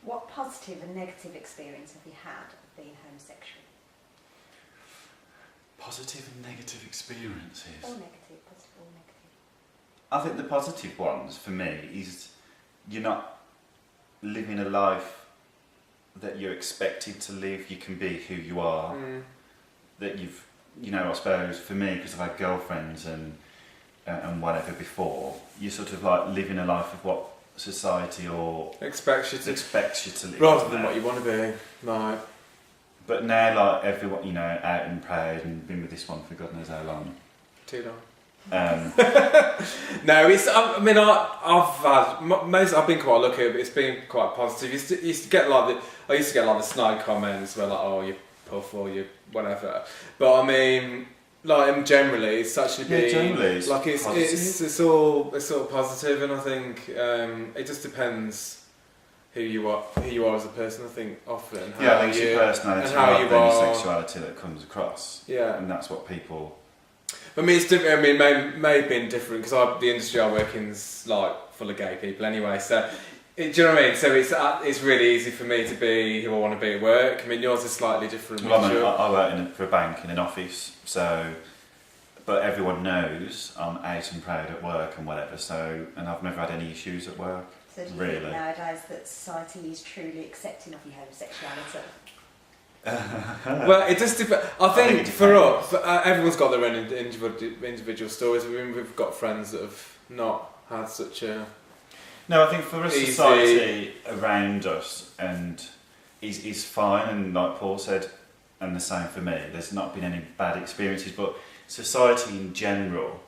What positive and negative experience have you had of being homosexual? Positive and negative experiences? Or negative, positive or negative. I think the positive ones for me is you're not living a life that you're expected to live. You can be who you are. That you've, I suppose for me, because I've had girlfriends and whatever before, you're sort of like living a life of what society or expects you to live, rather than what you want to be. Like, but now, like everyone, out and proud and been with this one for God knows how long. Too long. No, it's. I've been quite lucky, but it's been quite positive. I used to get the snide comments where like, oh, you puff or you whatever. But I mean, like generally, it's actually been like it's all sort of positive, and I think it just depends who you are as a person. I think often I think it's your personality and how you are, sexuality that comes across. Yeah, and that's what people. I mean, it's different. I mean, it may have been different because the industry I work in is like full of gay people anyway. So, do you know what I mean? So it's really easy for me to be who I want to be at work. I mean, yours is slightly different. Well, I work for a bank in an office, so but everyone knows I'm out and proud at work and whatever. So, and I've never had any issues at work. So, do you think nowadays that society is truly accepting of your homosexuality? Well, it just depends. I think for us, everyone's got their own individual stories. I mean, we've got friends that have not had such a. No, I think for us, society around us and is fine, and like Paul said, and the same for me. There's not been any bad experiences, but society in general,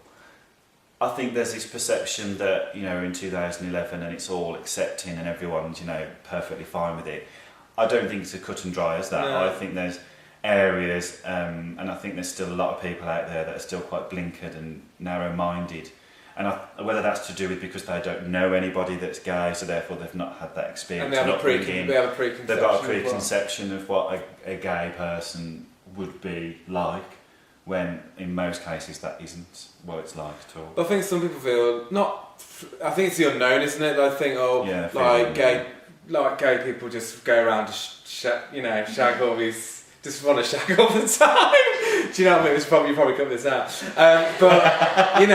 I think there's this perception that in 2011 and it's all accepting and everyone's perfectly fine with it. I don't think it's as cut and dry as that. No. I think there's areas, and I think there's still a lot of people out there that are still quite blinkered and narrow-minded. And whether that's to do with because they don't know anybody that's gay, so therefore they've not had that experience. And they have a preconception. They've got a preconception of what a gay person would be like, when in most cases that isn't what it's like at all. But I think some people feel I think it's the unknown, isn't it? They think, gay people just go around to shag all these, just want to shag all the time. Do you know what I mean? You probably cut this out. But it's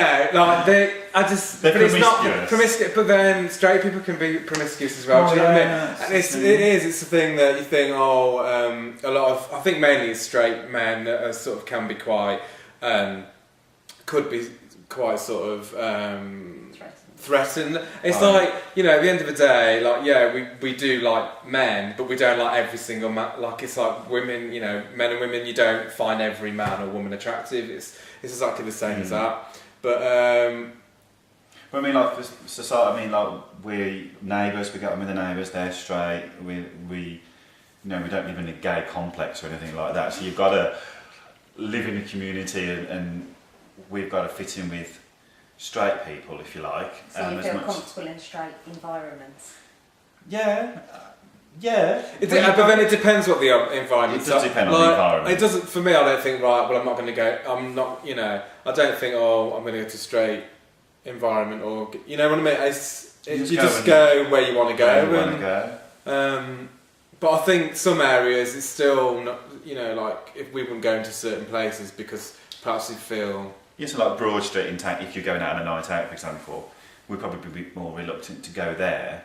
not promiscuous. But then straight people can be promiscuous as well. Do you know what I mean? And it's the thing that you think. A lot of, I think mainly straight men sort of can be quite, could be quite sort of. Threatened. It's like, at the end of the day, we do like men, but we don't like every single man. Like, it's like women, men and women, you don't find every man or woman attractive. It's exactly the same as that. But I mean, like, for society, we're neighbours, we get on with the neighbours, they're straight, we don't live in a gay complex or anything like that, so you've got to live in a community and we've got to fit in with straight people, if you like. So you feel comfortable in straight environments? Yeah. But then it depends what the environment is. It does depend on the environment. It doesn't, for me, I don't think, I'm not going to go, I don't think, I'm going to go to straight environment or, you know what I mean? You just go where you want to go. But I think some areas, it's still not, if we wouldn't go into certain places because perhaps you feel... Yeah, so like Broad Street in town, if you're going out on a night out, for example, we'd probably be more reluctant to go there.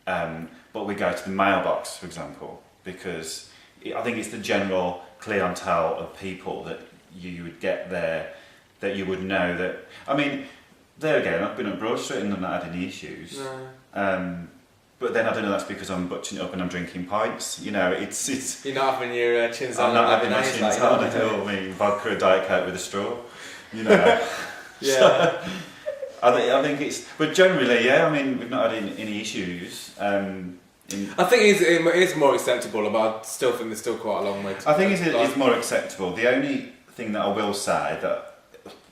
But we go to the mailbox, for example, because I think it's the general clientele of people that you would get there, that you would know that... I mean, there again, I've been on Broad Street and I've not had any issues. No. But then I don't know, that's because I'm butching it up and I'm drinking pints. It's... You're not having your chins on. I'm not having my chins on at all. I mean, vodka and Diet Coke with a straw. Yeah. So, I think it's, but generally, we've not had any issues. I think it's more acceptable, but I still think there's still quite a long way to go. I think it's more acceptable. The only thing that I will say that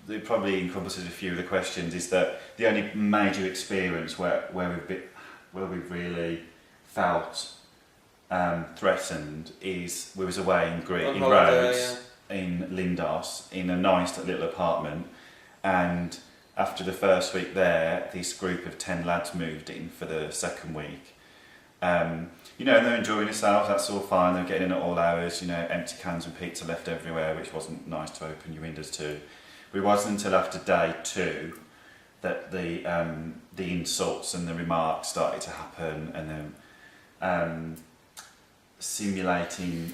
it probably encompasses a few of the questions is that the only major experience where we've really felt threatened is we was away in Rhodes. In Lindos, in a nice little apartment, and after the first week there, this group of 10 lads moved in for the second week, You know, and they're enjoying themselves, that's all fine, they're getting in at all hours, you know, empty cans and pizza left everywhere, which wasn't nice to open your windows to. But it wasn't until after day 2 that the insults and the remarks started to happen, and then simulating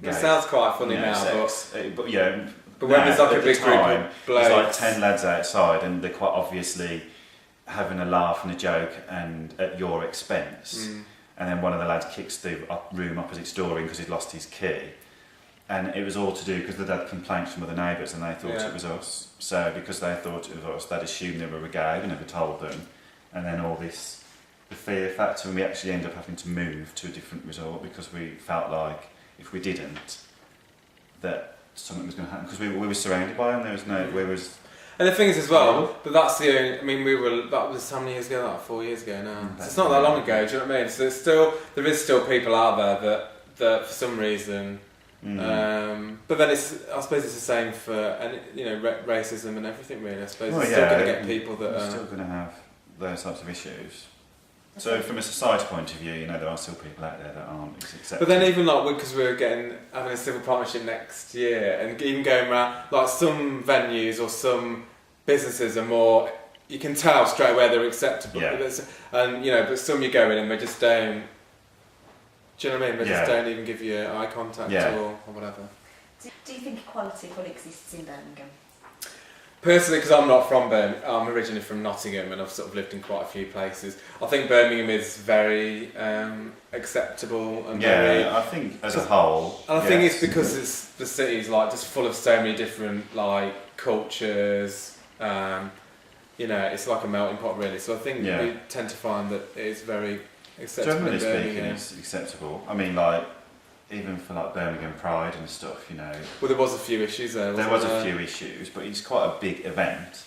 it sounds quite funny now, sex. But yeah, but when there's like a big group of blokes, there's like 10 lads outside, and they're quite obviously having a laugh and a joke and at your expense. And then one of the lads kicks the room opposite's door in because he'd lost his key, and it was all to do because they'd had complaints from other neighbours and they thought it was us. So because they thought it was us, they'd assumed they were gay, we never told them, and then all this, the fear factor, and we actually ended up having to move to a different resort because we felt like if we didn't, that something was going to happen, because we were surrounded by them, there was no, and the thing is as well, but that's the only, I mean, that was how many years ago? Like 4 years ago now. So it's not that long ago, do you know what I mean? So there is still people out there that for some reason, but then I suppose it's the same for, you know, racism and everything really. I suppose it's still going to get people that are still going to have those types of issues. So from a society point of view, you know, there are still people out there that aren't accepted. But then even like, because we're having a civil partnership next year, and even going around, like some venues or some businesses are more, you can tell straight away they're acceptable. Yeah. And you know, but some you go in and they just don't, do you know what I mean? They just don't even give you eye contact or whatever. Do you think equality fully exists in Birmingham? Personally, because I'm not from Birmingham, I'm originally from Nottingham and I've sort of lived in quite a few places. I think Birmingham is very acceptable and very, I think as a whole. And I think it's because the city's like just full of so many different like cultures. You know, it's like a melting pot really. So I think we tend to find that it's very acceptable. Generally speaking, it's acceptable. I mean, like, even for like Birmingham Pride and stuff, you know. Well, there was a few issues there. There was a few issues, but it's quite a big event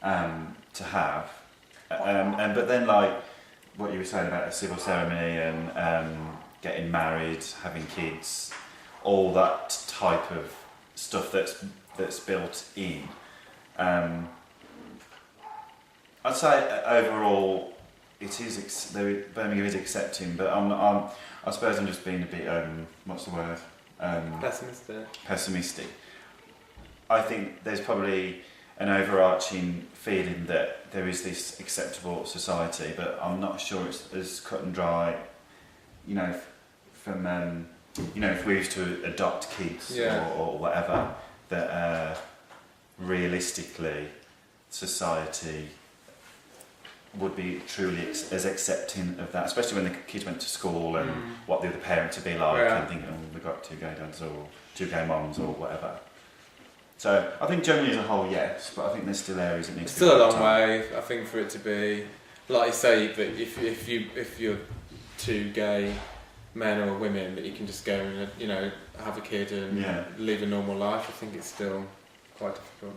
to have. But then, like what you were saying about a civil ceremony and getting married, having kids, all that type of stuff that's built in. I'd say overall, it is Birmingham is accepting, but I suppose I'm just being a bit, what's the word? Pessimistic. I think there's probably an overarching feeling that there is this acceptable society, but I'm not sure it's as cut and dry, you know, from, you know, if we used to adopt kids or whatever, that realistically society would be truly as accepting of that, especially when the kids went to school and what the other parents would be like and thinking, oh, we've got 2 gay dads or 2 gay moms or whatever. So I think generally as a whole, yes, but I think there's still areas that need to be still a long way, I think, for it to be, like you say, that if you're 2 gay men or women, that you can just go and, you know, have a kid and live a normal life. I think it's still quite difficult.